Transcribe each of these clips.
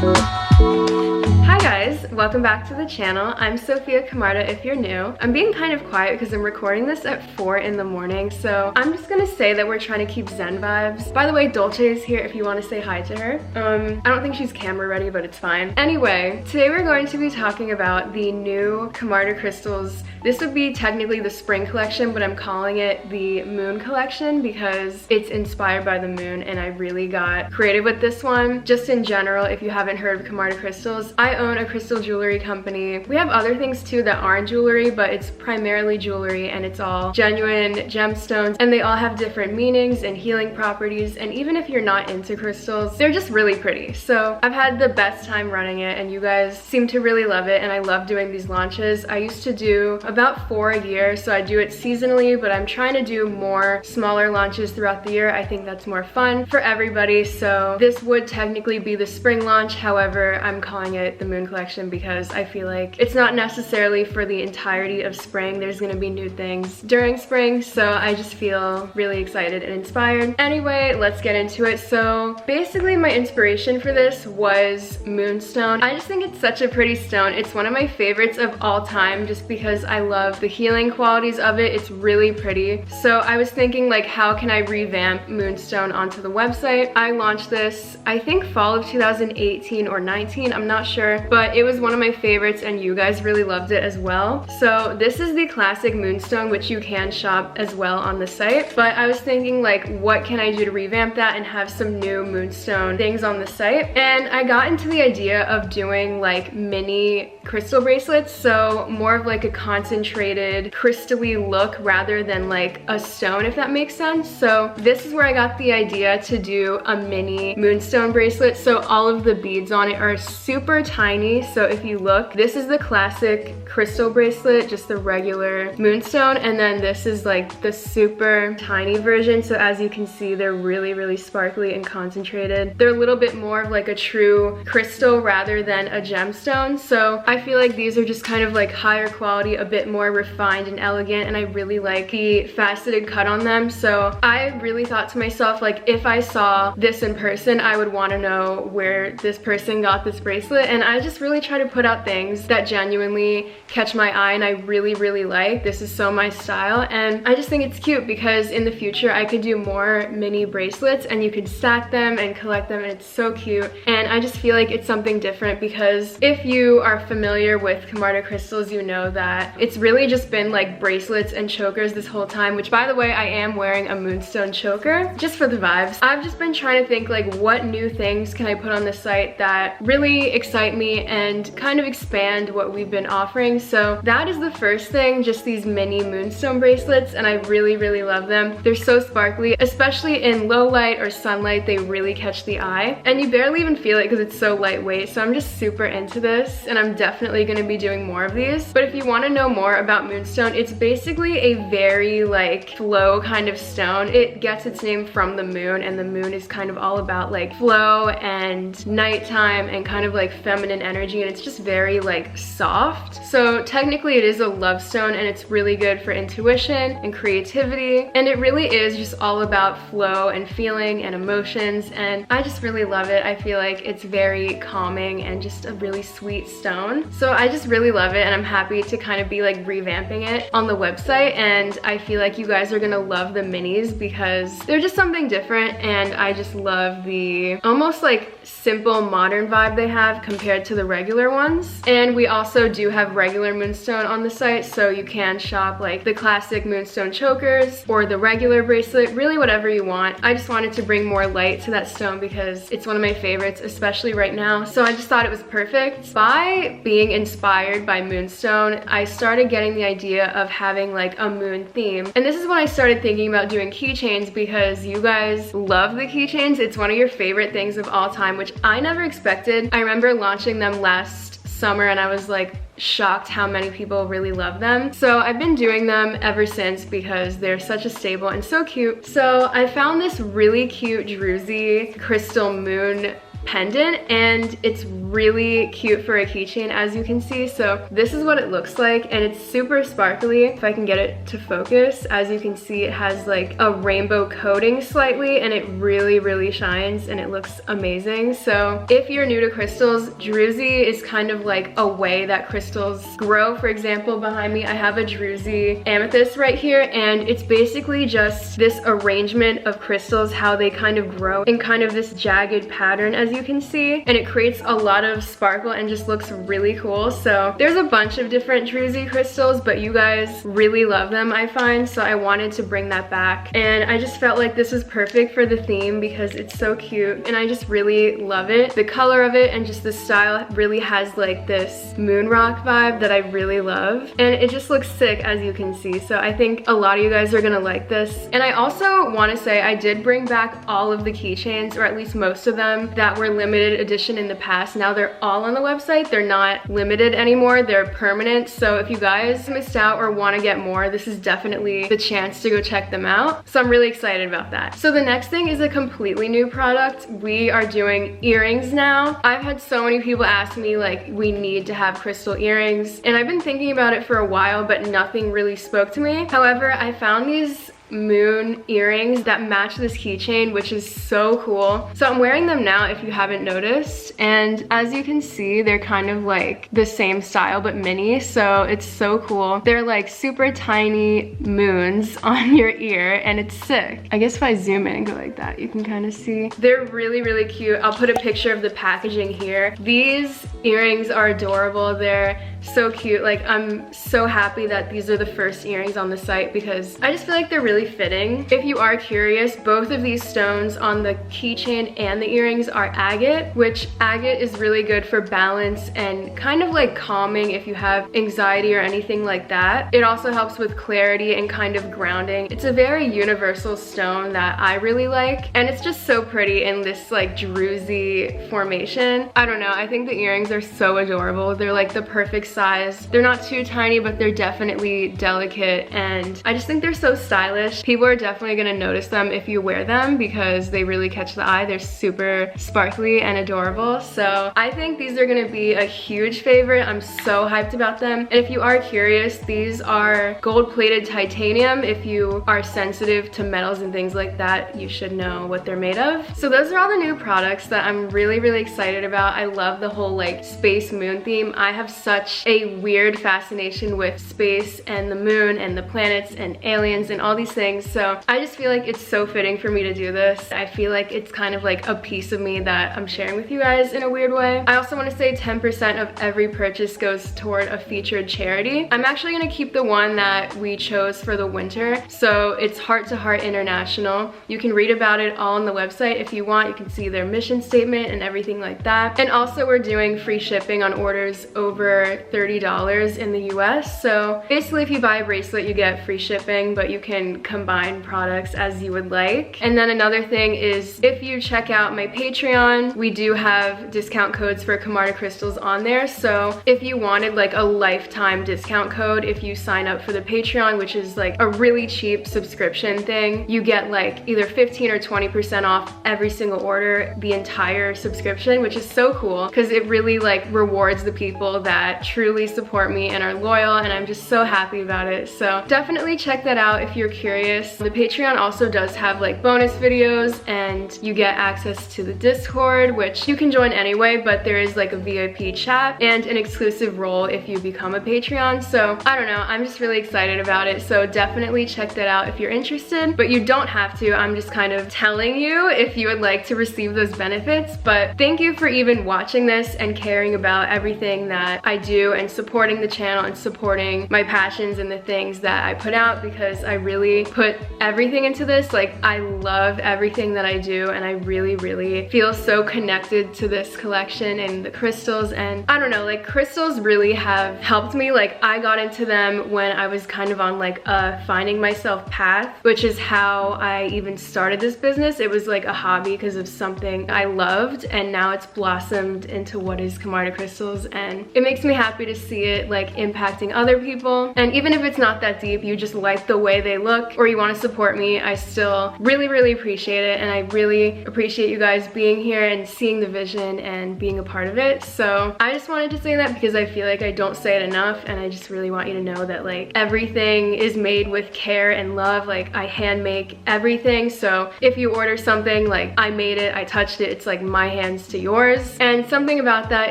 Hi guys, welcome back to the channel. I'm Sophia Camarda if you're new. I'm being kind of quiet because I'm recording this at 4 in the morning, so I'm just gonna say that we're trying to keep zen vibes. By the way, Dolce is here if you want to say hi to her. I don't think she's camera ready, but it's fine. Anyway, today we're going to be talking about the new Camarda crystals. This would be technically the spring collection, but I'm calling it the moon collection because it's inspired by the moon and I really got creative with this one. Just in general, if you haven't heard of Camarda crystals, I own a crystal jewelry company. We have other things too that aren't jewelry, but it's primarily jewelry and it's all genuine gemstones and they all have different meanings and healing properties, and even if you're not into crystals, they're just really pretty. So I've had the best time running it and you guys seem to really love it, and I love doing these launches. I used to do about 4 a year, so I do it seasonally, but I'm trying to do more smaller launches throughout the year. I think that's more fun for everybody. So this would technically be the spring launch, however I'm calling it the moon collection because I feel like it's not necessarily for the entirety of spring. There's gonna be new things during spring, so I just feel really excited and inspired. Anyway, let's get into it. So basically my inspiration for this was Moonstone. I just think it's such a pretty stone. It's one of my favorites of all time just because I love the healing qualities of it. It's really pretty. So I was thinking, like, how can I revamp Moonstone onto the website? I launched this, I think fall of 2018 or 19, I'm not sure, but it was one of my favorites and you guys really loved it as well. So this is the classic Moonstone, which you can shop as well on the site, but I was thinking, like, what can I do to revamp that and have some new Moonstone things on the site? And I got into the idea of doing like mini crystal bracelets, so more of like a concentrated crystally look rather than like a stone, if that makes sense. So this is where I got the idea to do a mini Moonstone bracelet. So all of the beads on it are super tiny. So if you look, this is the classic crystal bracelet, just the regular Moonstone, and then this is like the super tiny version. So as you can see, they're really sparkly and concentrated. They're a little bit more of like a true crystal rather than a gemstone. So I feel like these are just kind of like higher quality, a bit more refined and elegant, and I really like the faceted cut on them. So I really thought to myself, like, if I saw this in person, I would want to know where this person got this bracelet, and I just really try to put out things that genuinely catch my eye and I really like. This is so my style, and I just think it's cute because in the future I could do more mini bracelets and you could stack them and collect them, and it's so cute. And I just feel like it's something different because if you are familiar with Camarda crystals, you know that it's really just been like bracelets and chokers this whole time, which, by the way, I am wearing a Moonstone choker just for the vibes. I've just been trying to think, like, what new things can I put on the site that really excite me and kind of expand what we've been offering. So that is the first thing, just these mini Moonstone bracelets, and I really love them. They're so sparkly, especially in low light or sunlight. They really catch the eye and you barely even feel it because it's so lightweight. So I'm just super into this and I'm definitely going to be doing more of these. But if you want to know more about Moonstone, it's basically a very like flow kind of stone. It gets its name from the moon, and the moon is kind of all about like flow and nighttime and kind of like feminine energy, and it's just very like soft. So technically it is a love stone and it's really good for intuition and creativity, and it really is just all about flow and feeling and emotions, and I just really love it. I feel like it's very calming and just a really sweet stone. So I just really love it, and I'm happy to kind of be like revamping it on the website, and I feel like you guys are gonna love the minis because they're just something different, and I just love the almost like simple modern vibe they have compared to the regular ones. And we also do have regular Moonstone on the site, so you can shop like the classic Moonstone chokers or the regular bracelet, really whatever you want. I just wanted to bring more light to that stone because it's one of my favorites, especially right now. So I just thought it was perfect. By being inspired by Moonstone, I started getting the idea of having like a moon theme, and this is when I started thinking about doing keychains because you guys love the keychains. It's one of your favorite things of all time, which I never expected. I remember launching them last summer and I was like shocked how many people really love them. So I've been doing them ever since because they're such a staple and so cute. So I found this really cute druzy crystal moon pendant, and it's really cute for a keychain, as you can see. So this is what it looks like, and it's super sparkly. If I can get it to focus, as you can see, it has like a rainbow coating slightly, and it really shines, and it looks amazing. So if you're new to crystals, druzy is kind of like a way that crystals grow. For example, behind me I have a druzy amethyst right here, and it's basically just this arrangement of crystals, how they kind of grow in kind of this jagged pattern, as you can see, and it creates a lot of sparkle and just looks really cool. So there's a bunch of different druzy crystals, but you guys really love them, I find, so I wanted to bring that back, and I just felt like this was perfect for the theme because it's so cute, and I just really love it. The color of it and just the style really has like this moon rock vibe that I really love, and it just looks sick, as you can see. So I think a lot of you guys are gonna like this. And I also want to say I did bring back all of the keychains, or at least most of them, that were limited edition in the past. Now they're all on the website. They're not limited anymore, they're permanent. So if you guys missed out or want to get more, this is definitely the chance to go check them out. So I'm really excited about that. So the next thing is a completely new product. We are doing earrings now. I've had so many people ask me like, we need to have crystal earrings, and I've been thinking about it for a while, but nothing really spoke to me. However, I found these moon earrings that match this keychain, which is so cool. So I'm wearing them now, if you haven't noticed, and as you can see, they're kind of like the same style but mini, so it's so cool. They're like super tiny moons on your ear, and it's sick. I guess if I zoom in and go like that, you can kind of see. They're really cute. I'll put a picture of the packaging here. These earrings are adorable. They're so cute. Like, I'm so happy that these are the first earrings on the site because I just feel like they're really fitting. If you are curious, both of these stones on the keychain and the earrings are agate, which agate is really good for balance and kind of like calming if you have anxiety or anything like that. It also helps with clarity and kind of grounding. It's a very universal stone that I really like, and it's just so pretty in this like druzy formation. I don't know, I think the earrings are so adorable. They're like the perfect size. They're not too tiny, but they're definitely delicate, and I just think they're so stylish. People are definitely gonna notice them if you wear them because they really catch the eye. They're super sparkly and adorable. So I think these are gonna be a huge favorite. I'm so hyped about them. And if you are curious, these are gold-plated titanium. If you are sensitive to metals and things like that, you should know what they're made of. So those are all the new products that I'm really excited about. I love the whole like space moon theme. I have such a weird fascination with space and the moon and the planets and aliens and all these things. So I just feel like it's so fitting for me to do this. I feel like it's kind of like a piece of me that I'm sharing with you guys in a weird way. I also want to say 10% of every purchase goes toward a featured charity. I'm actually going to keep the one that we chose for the winter. So it's Heart to Heart International. You can read about it all on the website if you want. You can see their mission statement and everything like that. And also we're doing free shipping on orders over $30 in the US. So basically if you buy a bracelet, you get free shipping, but you can combine products as you would like. And then another thing is if you check out my Patreon, we do have discount codes for Camarda crystals on there. So if you wanted like a lifetime discount code, if you sign up for the Patreon, which is like a really cheap subscription thing, you get like either 15 or 20% off every single order, the entire subscription, which is so cool because it really like rewards the people that truly support me and are loyal, and I'm just so happy about it. So definitely check that out if you're curious. The Patreon also does have like bonus videos, and you get access to the Discord, which you can join anyway, but there is like a VIP chat and an exclusive role if you become a Patreon. So I don't know, I'm just really excited about it. So definitely check that out if you're interested, but you don't have to. I'm just kind of telling you if you would like to receive those benefits. But thank you for even watching this and caring about everything that I do and supporting the channel and supporting my passions and the things that I put out, because I really put everything into this. Like, I love everything that I do, and I really feel so connected to this collection and the crystals. And I don't know, like, crystals really have helped me. Like, I got into them when I was kind of on like a finding myself path, which is how I even started this business. It was like a hobby because of something I loved, and now it's blossomed into what is Camarda crystals, and it makes me happy happy to see it like impacting other people. And even if it's not that deep, you just like the way they look or you want to support me, I still really appreciate it. And I really appreciate you guys being here and seeing the vision and being a part of it. So I just wanted to say that because I feel like I don't say it enough, and I just really want you to know that like everything is made with care and love. Like I hand make everything, so if you order something, like I made it, I touched it, it's like my hands to yours, and something about that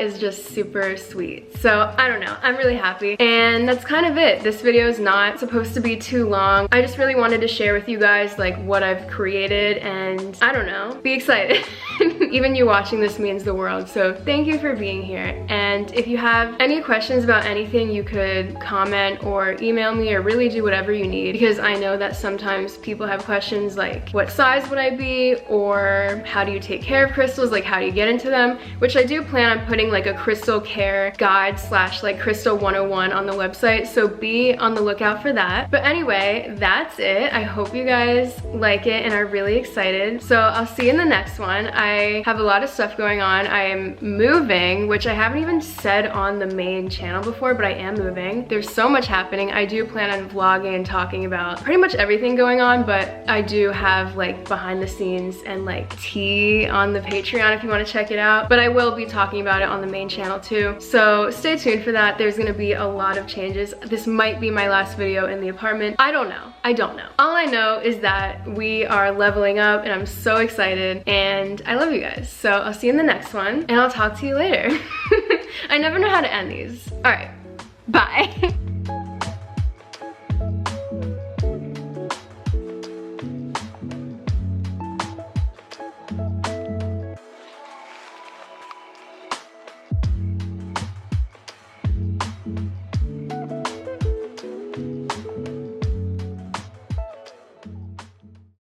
is just super sweet. So I don't know, I'm really happy, and that's kind of it. This video is not supposed to be too long. I just really wanted to share with you guys like what I've created, and I don't know, be excited. Even you watching this means the world, so thank you for being here. And if you have any questions about anything, you could comment or email me or really do whatever you need, because I know that sometimes people have questions like what size would I be, or how do you take care of crystals, like how do you get into them, which I do plan on putting like a crystal care guide / like crystal 101 on the website, so be on the lookout for that. But anyway, that's it. I hope you guys like it and are really excited. So I'll see you in the next one. I have a lot of stuff going on. I am moving, which I haven't even said on the main channel before, but I am moving. There's so much happening. I do plan on vlogging and talking about pretty much everything going on, but I do have like behind the scenes and like tea on the Patreon if you want to check it out. But I will be talking about it on the main channel too. So stay tuned for that. There's gonna be a lot of changes. This might be my last video in the apartment. I don't know. I don't know. All I know is that we are leveling up and I'm so excited, and I love you guys. So I'll see you in the next one, and I'll talk to you later. I never know how to end these. All right, bye.